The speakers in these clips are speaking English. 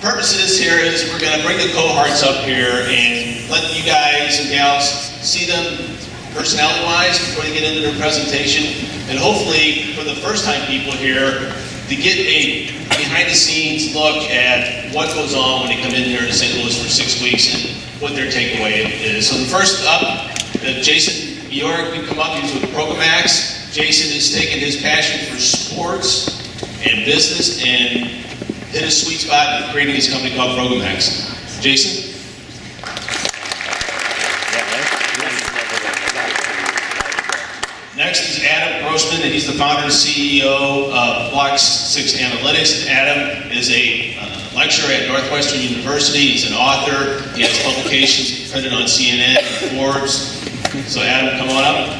purpose of this here is we're going to bring the cohorts up here and let you guys and gals see them personality-wise before they get into their presentation, and hopefully for the first-time people here to get a behind-the-scenes look at what goes on when they come in here to St. Louis for 6 weeks and what their takeaway is. So first up, Jason Bjork can come up. He's with Programax. Jason has taken his passion for sports and business and hit a sweet spot in creating his company called Programax. Jason? Next is Adam Grossman, and he's the founder and CEO of Block 6 Analytics. Adam is a lecturer at Northwestern University. He's an author. He has publications printed on CNN and Forbes. So Adam, come on up.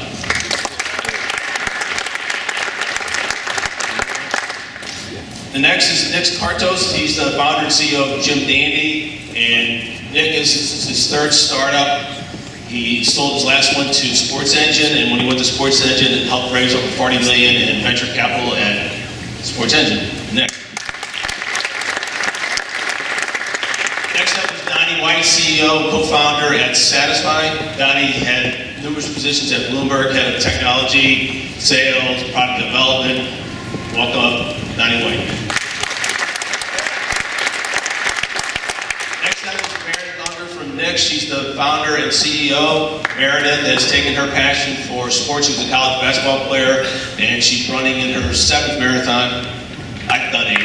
The next is Nick Kartos. He's the founder and CEO of Jim Dandy, and Nick is his third startup. He sold his last one to Sports Engine, and when he went to Sports Engine, it helped raise over $40 million in venture capital at Sports Engine. Nick. Next up is Donnie White, CEO, co-founder at Satisfy. Donnie had numerous positions at Bloomberg, head of technology, sales, product development. Welcome up, Donnie White. Next, she's the founder and CEO. Meredith has taken her passion for sports. She's a college basketball player, and she's running in her 7th marathon. I've done 8.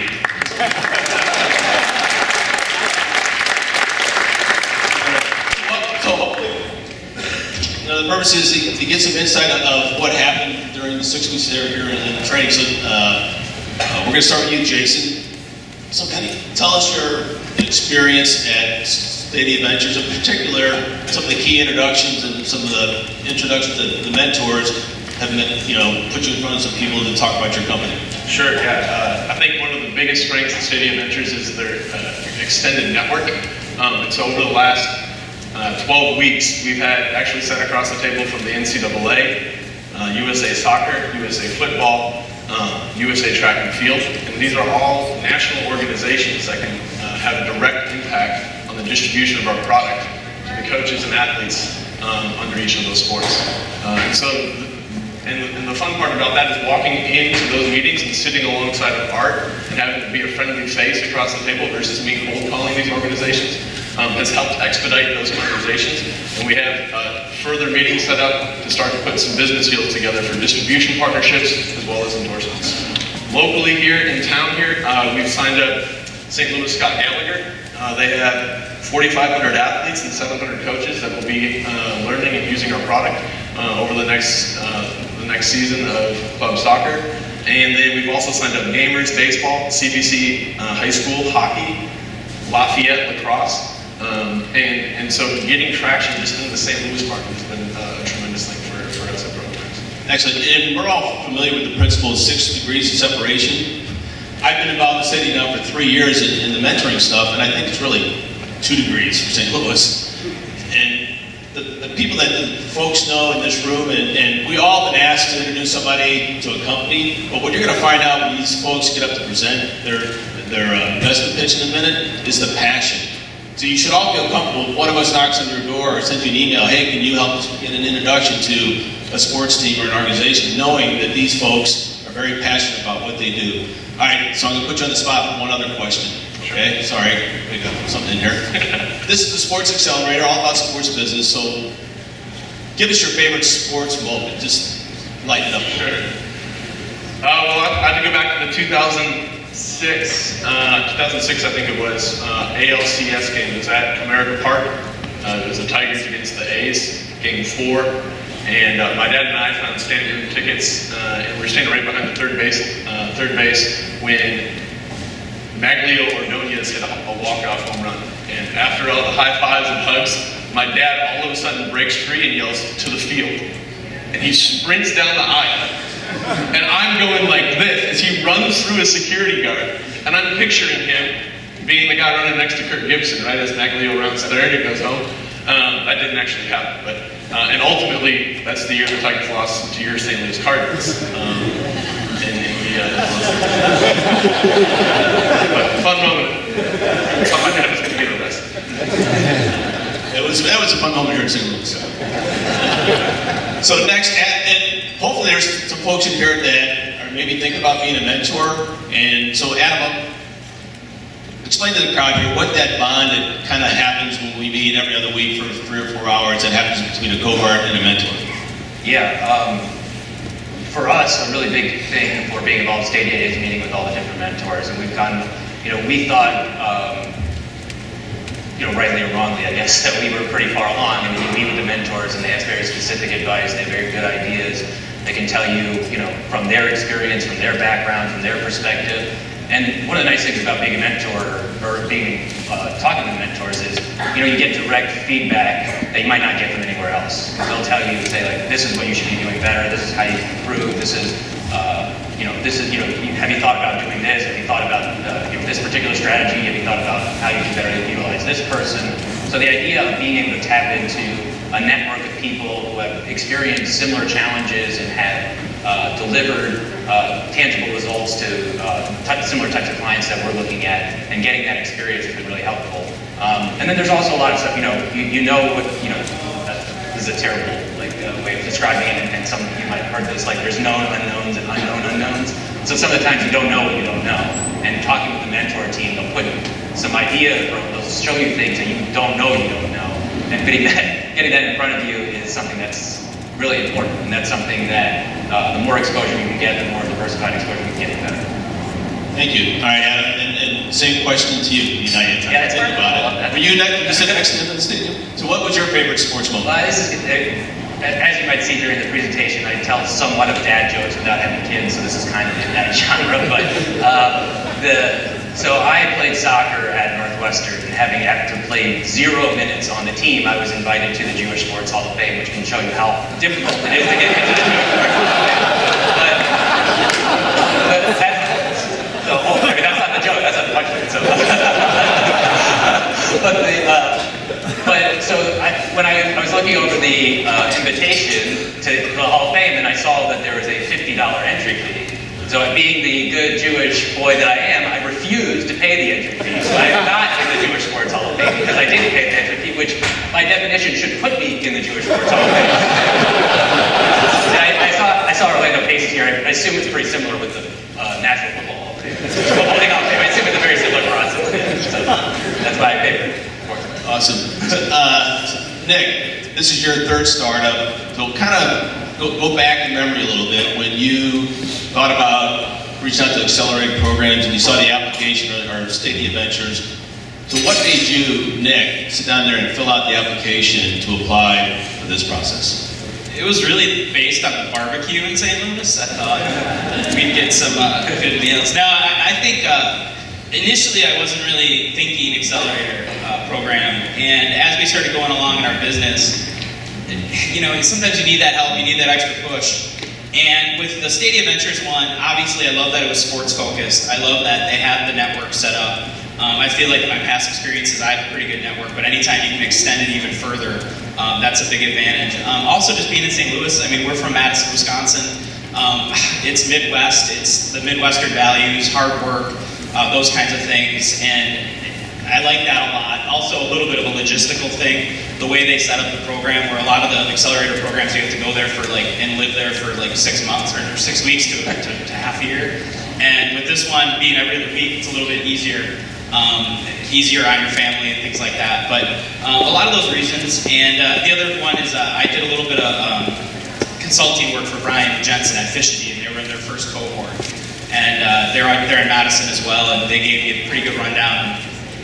So, the purpose is to get some insight of what happened during the 6 weeks there here in the training. So, we're going to start with you, Jason. So, kind of tell us your experience at Stadia Ventures, in particular, some of the key introductions and some of the introductions that the mentors have put you in front of some people to talk about your company. Sure, yeah. I think one of the biggest strengths of Stadia Ventures is their extended network. And so over the last 12 weeks, we've had actually sat across the table from the NCAA, USA Soccer, USA Football, USA Track and Field. And these are all national organizations that can have a direct impact on the distribution of our product to the coaches and athletes under each of those sports. And the fun part about that is walking into those meetings and sitting alongside of Art and having to be a friendly face across the table versus me cold calling these organizations has helped expedite those conversations. And we have further meetings set up to start to put some business deals together for distribution partnerships as well as endorsements. Locally here in town here, we've signed up St. Louis Scott Gallagher. They have 4,500 athletes and 700 coaches that will be learning and using our product over the next season of club soccer. And we've also signed up Gamers, Baseball, CBC, High School, Hockey, Lafayette, Lacrosse. And so getting traction just in the St. Louis market has been a tremendous thing for us at Programax. Excellent. And we're all familiar with the principle of 6 degrees of separation. I've been involved in the city now for 3 years in the mentoring stuff, and I think it's really 2 degrees for St. Louis. And the people that the folks know in this room, and we all have been asked to introduce somebody to a company, but what you're going to find out when these folks get up to present their investment pitch in a minute is the passion. So you should all feel comfortable if one of us knocks on your door or sends you an email, hey, can you help us get an introduction to a sports team or an organization, knowing that these folks are very passionate about what they do. All right, so I'm going to put you on the spot for one other question. Okay, sorry, we got something in here. This is the Sports Accelerator, all about sports business. So give us your favorite sports moment. Just lighten it up. Sure. Well, I have to go back to the 2006 I think it was, ALCS game. It was at Comerica Park. It was the Tigers against the A's, game 4. And my dad and I found standing room tickets, and we were standing right behind the third base when Maglio Ordonez hit a walk-off home run. And after all the high fives and hugs, my dad all of a sudden breaks free and yells, "To the field." And he sprints down the aisle. And I'm going like this as he runs through a security guard. And I'm picturing him being the guy running next to Kirk Gibson, right, as Maglio runs third and goes home. That didn't actually happen, but and ultimately, that's the year the Tigers lost to your St. Louis Cardinals. But fun moment. thought my dad was going to get arrested. That was a fun moment here in St. Louis. So next, and hopefully there's some folks in here that are maybe thinking about being a mentor. And so Adam, explain to the crowd here what that bond that kind of happens when we meet every other week for 3 or 4 hours that happens between a cohort and a mentor. Yeah, for us, a really big thing for being involved in Stadia is meeting with all the different mentors. And we've gotten, we thought, rightly or wrongly, I guess, that we were pretty far along. I mean, you meet with the mentors and they have very specific advice, they have very good ideas. They can tell you, from their experience, from their background, from their perspective. And one of the nice things about being a mentor or talking to mentors is, you get direct feedback that you might not get from anywhere else. Because they'll tell you, say like, this is what you should be doing better. This is how you can improve. This is, have you thought about doing this? Have you thought about this particular strategy? Have you thought about how you can better utilize this person? So the idea of being able to tap into a network of people who have experienced similar challenges and have delivered tangible results to similar types of clients that we're looking at, and getting that experience has been really helpful. And then there's also a lot of stuff, this is a terrible way of describing it, and some of you might have heard this, like there's known unknowns and unknown unknowns. So some of the times you don't know what you don't know. And talking with the mentor team, they'll put some idea, they'll show you things that you don't know you don't know. And getting that in front of you is something that's really important, and that's something that the more exposure you can get, the more diversified exposure you can get, the better. Thank you. All right, Adam, and same question to you. You had time to think about it. Were you sit next to him in the stadium? So what was your favorite sports moment? As you might see during the presentation, I tell somewhat of dad jokes without having kids, so this is kind of in that genre. But so I played soccer at Northwestern, and having after played 0 minutes on the team, I was invited to the Jewish Sports Hall of Fame, which can show you how difficult it is to get into the Jewish Sports Hall of Fame. That's not the joke, that's not the punchline. When I was looking over the invitation to the Hall of Fame, and I saw that there was a $50 entry fee. So being the good Jewish boy that I am, I refused to pay the entry fee. So I am not in the Jewish Sports Hall of Fame because I didn't pay the entry fee, which by definition should put me in the Jewish Sports Hall of Fame. I saw Orlando Paces here. I assume it's pretty similar with the National Football Hall of Fame. I assume it's a very similar process. So that's why I paid for it. Awesome. Nick, this is your third startup. So kind of go back in memory a little bit when you thought about reaching out to Accelerator programs and you saw the application or Stadia Ventures. So what made you, Nick, sit down there and fill out the application to apply for this process? It was really based on the barbecue in St. Louis. I thought we'd get some good meals. Now, I think initially I wasn't really thinking Accelerator program, and as we started going along in our business, sometimes you need that help, you need that extra push. And with the Stadia Ventures one, obviously I love that it was sports focused. I love that they had the network set up. I feel like in my past experiences, I have a pretty good network, but anytime you can extend it even further, that's a big advantage. Also just being in St. Louis, I mean, we're from Madison, Wisconsin. It's Midwest, it's the Midwestern values, hard work, those kinds of things, and I like that a lot. Also a little bit of a logistical thing, the way they set up the program, where a lot of the Accelerator programs you have to go there for and live there for 6 months or 6 weeks to half a year. And with this one being every other week, it's a little bit easier on your family and things like that. But a lot of those reasons. And the other one is I did a little bit of consulting work for Brian Jensen at Fishty, and they were in their first cohort. And they're in Madison as well, and they gave me a pretty good rundown.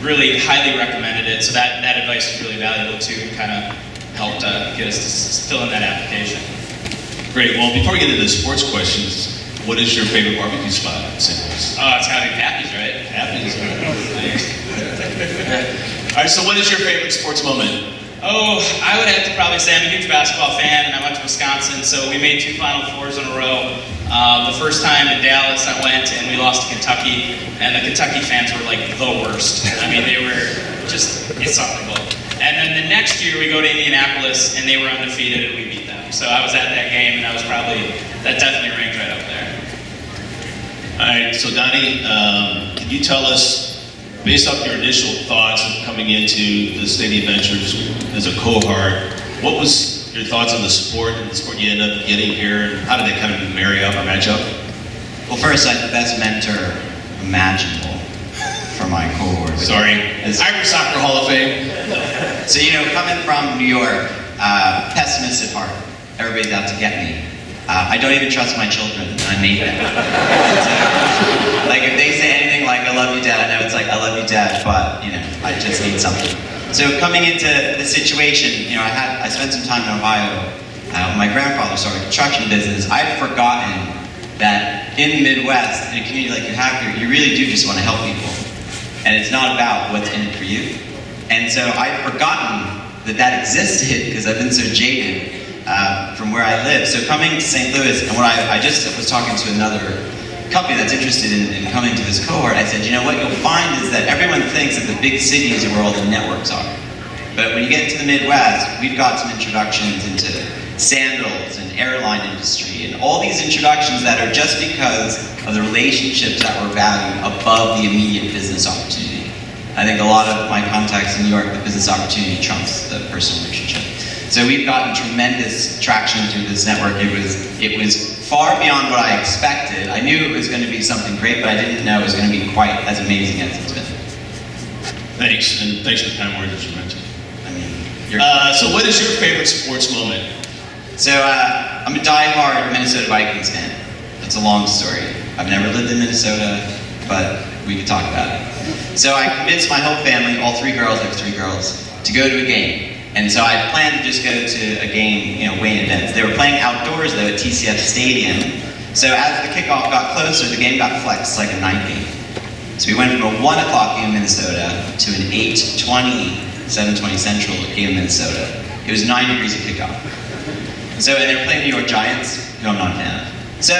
Really highly recommended it, so that advice was really valuable too, and kind of helped get us to fill in that application. Great. Well, before we get into the sports questions, what is your favorite barbecue spot in St. Louis? Oh, it's gotta be Pappy's, right? Pappy's. All right. So, what is your favorite sports moment? Oh, I would have to probably say I'm a huge basketball fan, and I went to Wisconsin, so we made 2 Final Fours in a row. The first time in Dallas I went and we lost to Kentucky, and the Kentucky fans were like the worst. I mean, they were just insufferable. And then the next year we go to Indianapolis and they were undefeated and we beat them. So I was at that game, and that definitely ranked right up there. All right, so Donnie, can you tell us based off your initial thoughts of coming into the Stadia Ventures as a cohort, what was your thoughts on the sport and the sport you ended up getting here, and how did they kind of marry up or match up? Well, first, I had the best mentor imaginable for my cohort. Sorry, Irish Soccer Hall of Fame. So, coming from New York, pessimist at heart, everybody's out to get me. I don't even trust my children. I made them. So, like, if they say anything like, I love you, Dad, I know it's like, I love you, Dad, but, I just need something. So coming into the situation, I spent some time in Ohio. My grandfather started a construction business. I'd forgotten that in the Midwest, in a community like you have here, you really do just want to help people. And it's not about what's in it for you. And so I'd forgotten that existed because I've been so jaded from where I live. So coming to St. Louis, and what I just was talking to another company that's interested in coming to this cohort, I said, what you'll find is that everyone thinks that the big cities are where all the networks are. But when you get into the Midwest, we've got some introductions into sandals and airline industry and all these introductions that are just because of the relationships that were valued above the immediate business opportunity. I think a lot of my contacts in New York, the business opportunity trumps the personal relationship. So we've gotten tremendous traction through this network. It was far beyond what I expected. I knew it was going to be something great, but I didn't know it was going to be quite as amazing as it's been. Thanks, and thanks for the kind words that you mentioned. You're So what is your favorite sports moment? So I'm a die-hard Minnesota Vikings fan. It's a long story. I've never lived in Minnesota, but we could talk about it. So I convinced my whole family, all three girls, I have three girls, to go to a game. And so I planned to just go to a game, Wayne events. They were playing outdoors though at TCF Stadium. So as the kickoff got closer, the game got flexed like a night game. So we went from a 1 o'clock game in Minnesota to an 8:20, 7:20 Central game in Minnesota. It was 9 degrees at kickoff. So, and they were playing New York Giants, who I'm not a fan of. So,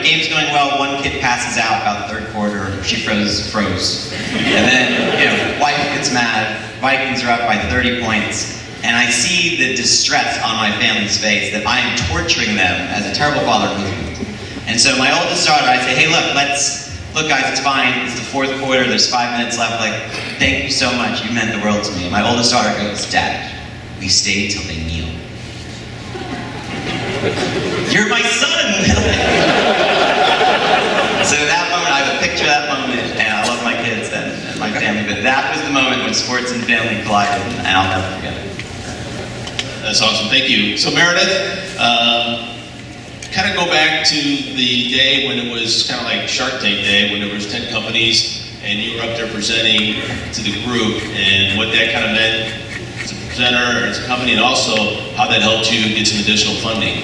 game's going well, one kid passes out about the third quarter, she froze. And then, wife gets mad, Vikings are up by 30 points, and I see the distress on my family's face that I am torturing them as a terrible father and husband. And so my oldest daughter, I say, hey look guys, it's fine, it's the fourth quarter, there's 5 minutes left, thank you so much, you meant the world to me. And my oldest daughter goes, Dad, we stay till they kneel. You're my son! So that moment, I have a picture of that moment, and I love my kids and my family, but that was the moment when sports and family collided, and I'll never forget it. That's awesome, thank you. So Meredith, kind of go back to the day when it was kind of like Shark Tank Day, when there was 10 companies, and you were up there presenting to the group, and what that kind of meant as a presenter or as a company, and also how that helped you get some additional funding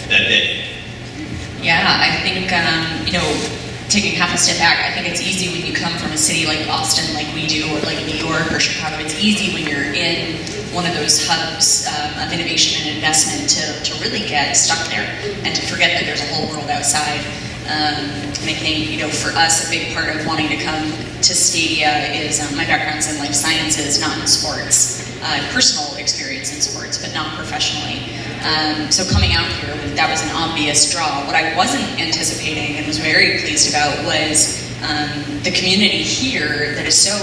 that day. Yeah, I think, taking half a step back, I think it's easy when you come from a city like Boston, like we do, or like New York or Chicago. It's easy when you're in one of those hubs of innovation and investment to really get stuck there and to forget that there's a whole world outside. And I think, for us, a big part of wanting to come to Stadia is my background's in life sciences, not in sports. Personal experience in sports, but not professionally. So coming out here, that was an obvious draw. What I wasn't anticipating and was very pleased about was the community here that is so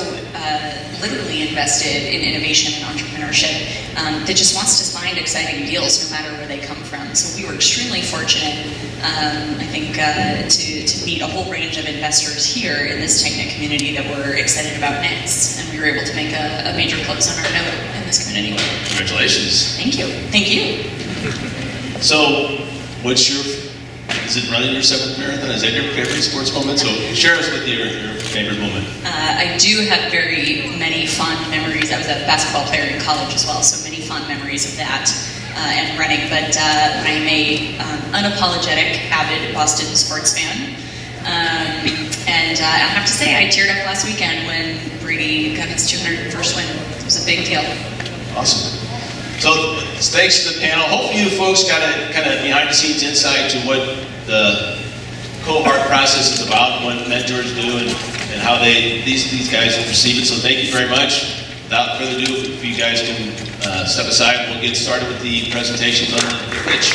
literally invested in innovation and entrepreneurship that just wants to find exciting deals no matter where they come from. So we were extremely fortunate, I think, to meet a whole range of investors here in this tight-knit community that were excited about next, and we were able to make a major close on our note in this community. Congratulations. Thank you. Thank you. So, is it running your 7th marathon? Is that your favorite sports moment? So share us with your favorite moment. I do have very many fond memories. I was a basketball player in college as well, so many fond memories of that and running. But I'm a unapologetic, avid Boston sports fan. And I have to say, I teared up last weekend when Brady got his 201st win. It was a big deal. Awesome. So thanks to the panel. Hopefully you folks got a kind of behind the scenes insight to what the cohort process is about, what mentors do, and how these guys perceive it. So thank you very much. Without further ado, if you guys can step aside, we'll get started with the presentations on the pitch.